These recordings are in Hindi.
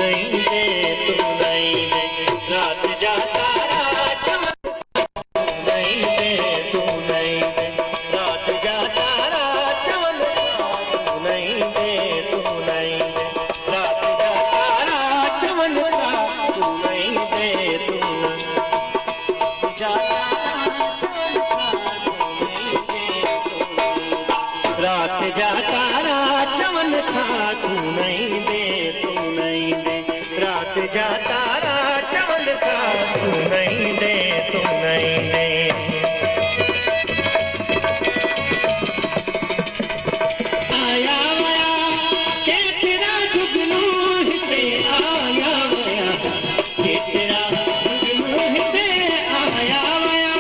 नहीं दे तू नहीं दे रात जाता नहीं दे तू नहीं दे रात जाता चमन नहीं दे तू नहीं दे रात जाता चमन तू नहीं दे तू रात जाता चमन था तू नहीं दे तू नहीं दे रात जाता चमन था तू नहीं दे तू नहीं दे आया वया के तेरा जुगनू हिते आया वया के तेरा जुगनू हिते आया वया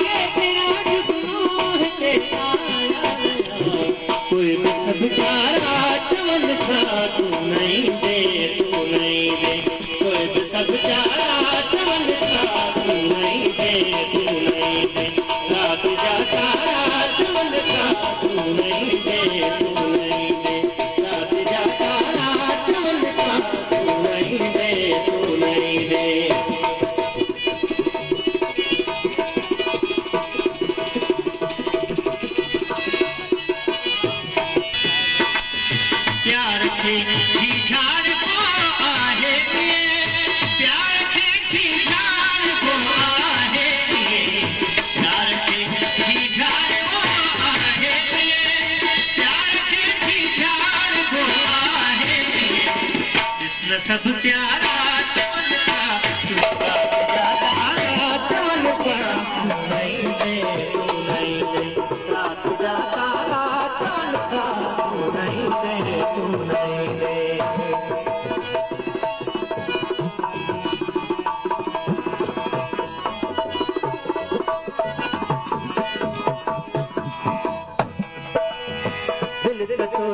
के तेरा जुगनू हिते आया कोई भी सब चारा चमन था तू नहीं दे तू नहीं दे कोई भी सब चारा चमन था तू नहीं दे तू नहीं दे रात जाता चमन था तू नहीं दे तू नहीं दे रात जाता चमन था तू नहीं दे तू नहीं दे प्यार के झीझार को आहे दिए प्यार के झीझार को आहे दिए प्यार के झीझार को आहे दिए प्यार के झीझार को आहे दिए इसमें सब प्यारा चमन था तू चमन था नहीं दे तू नहीं दे रात जाता चमन था तू नहीं दे तू नहीं दे दिल तो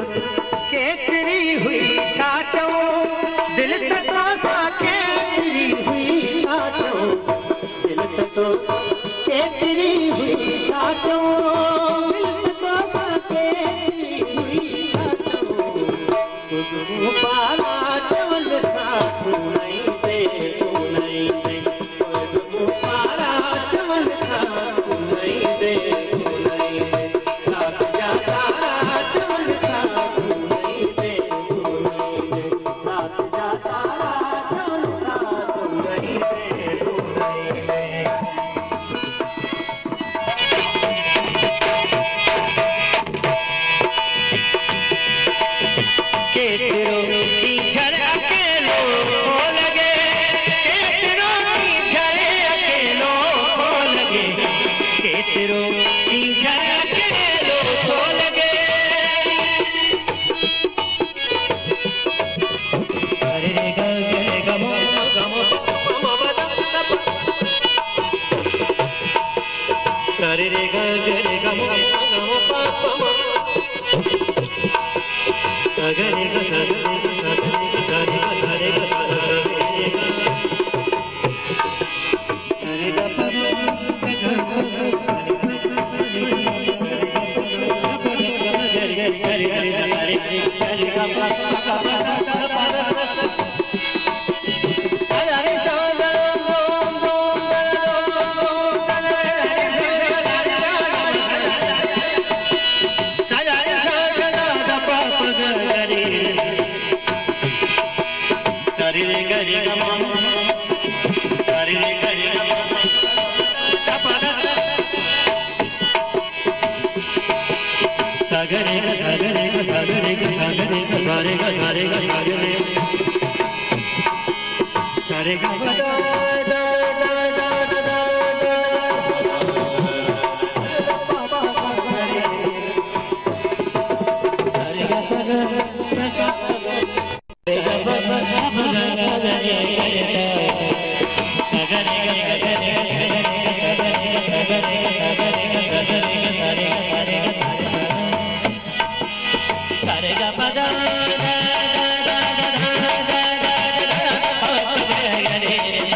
केतरी हुई छाचो दिल तो केतरी हुई छाचो दिल तो केतरी हुई छाचो दिल तो केतरी हुई छाचो तू पारा चमन था तू नहीं दे तू नहीं दे तू पारा चमन था तू नहीं दे तू नहीं दे रात जाता चमन था तू नहीं दे तू नहीं दे रात जाता चमन था तू नहीं दे तू नहीं दे केतरो की झर अकेलो हो लगे केतरो की झर अकेलो हो लगे केतरो की झर अकेलो हो लगे अरे रे ग गमो गमो सरे रे ग गमो गमो पापा सगरे ग सगरे ग सरे ग सागरे ग सागरे ग सागरे ग सागरे ग सारे ग सारे ग सागरे सारे ग दा दा दा दा दा सारे ग सागरे सारे गा पदा दा दा दा दा दा दा दा दा दा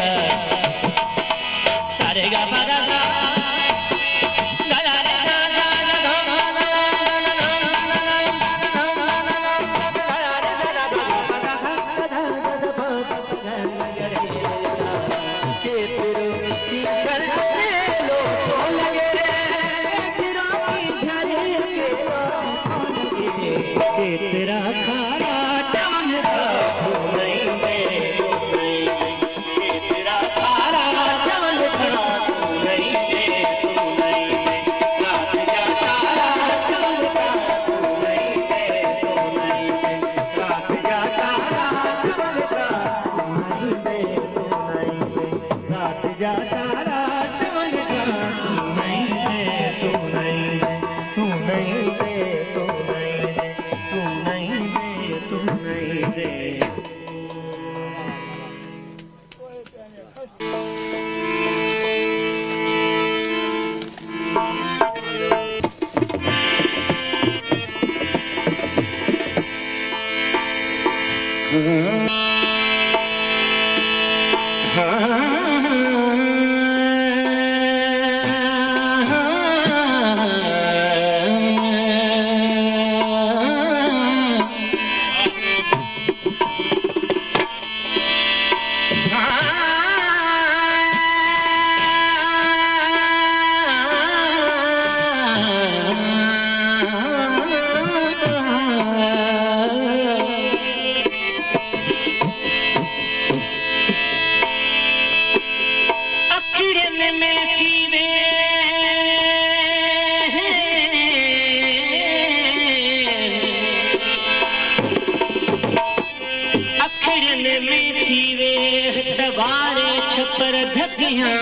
छपर धकियां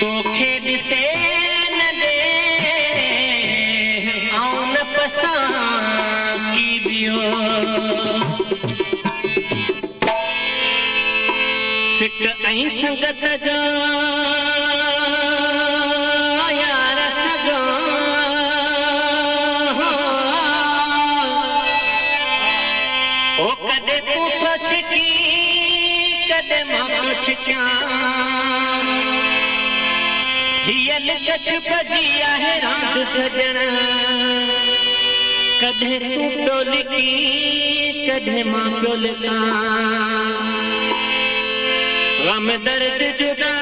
तो खेद से न दे आउन पसा की बियो सिक ऐं संगत जो यार सगो ओ कदे पूछो छिकी कदे मां छिकिया हियल कछ भजिया है रात सजन कदे तू टोलकी कदे मां टोलका गम दर्द जुदा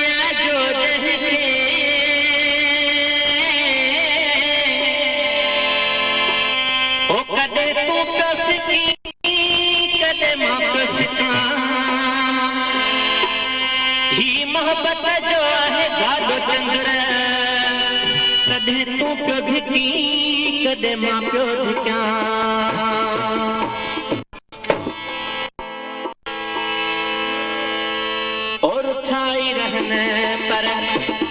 या जो दहके ओ कदे तू कसकी कदे मां कसका ही मोहब्बत जो है गादो चंद्र कदे तू प्यो धिकी कदे मां प्यो धिका और उठाई रहने पर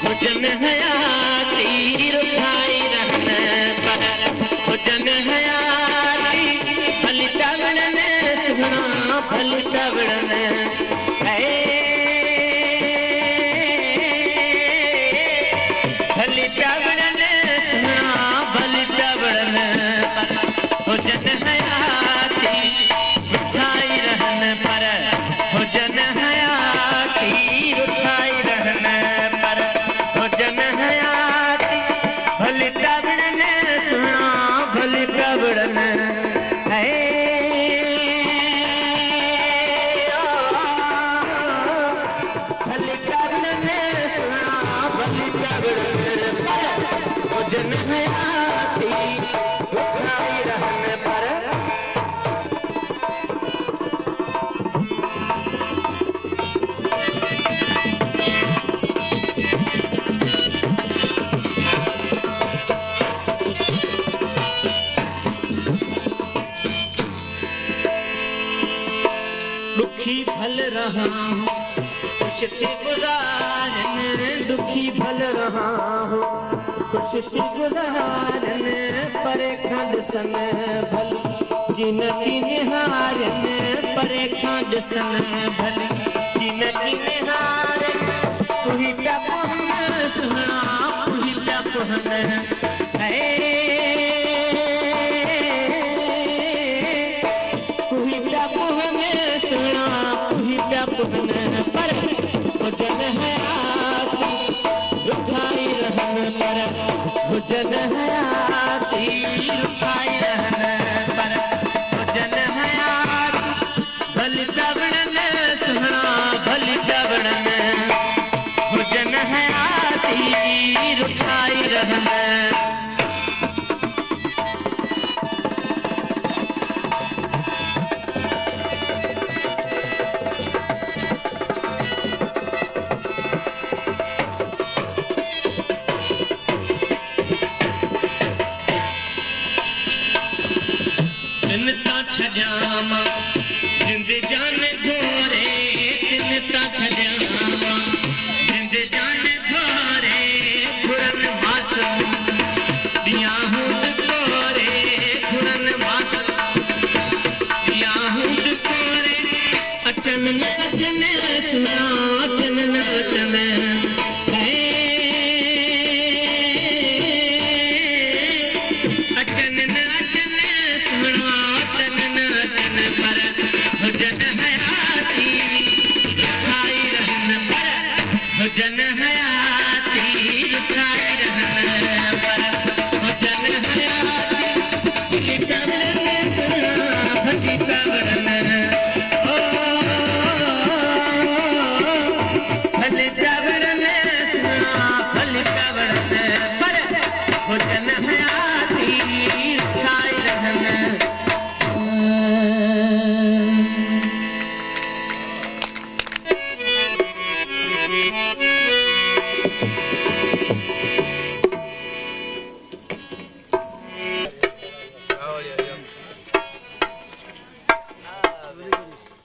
हुजन हयाती उठाई रहने पर हुजन हयाती भली तवण ने सुना भली तवण ने भली तवण ने सुना भली तवण पर हुजन हयाती उठाई रहने पर हुजन हयाती उठाई रहने पर हुजन हयाती भली तवण ने सुना भली तवण ने भली तवण ने सुना भली तवण पर हुजन हयाती उठाई रहने पर दुखी भल रहा हूँ खुश से गुजारन दुखी भल रहा हूँ खुश से गुजारन परे खंड सन भल जिन की निहारन परे खंड सन भल जिन की निहारन तू ही क्या कहन सुना तू ही क्या कहन तू ही क्या कहन सुना तू ही क्या कहन पर हुजन हयाती उठाई रहने पर हुजन हयाती उठाई रहने पर हुजन हयाती भली तवण ने सुना भली तवण ने हुजन हयाती उठाई रहने छजामा जिंद जान घोरे तिनता छजामा जिंद जान घोरे खुरन मास दिया हुद कोरे खुरन मास दिया हुद कोरे अचन न अचन सुना अचन न अचन अचन न अचन सुना अचन न अचन पर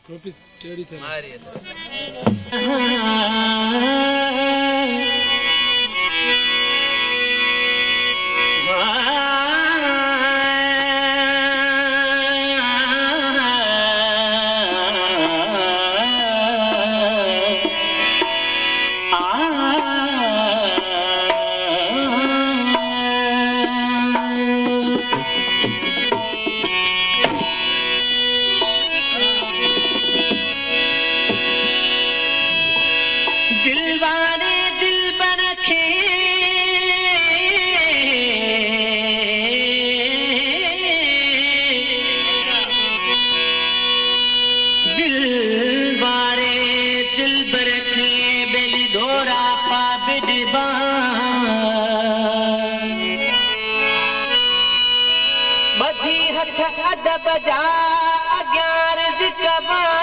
टोपी टेढ़ी थे अदब जा अग्यार ज़िकबा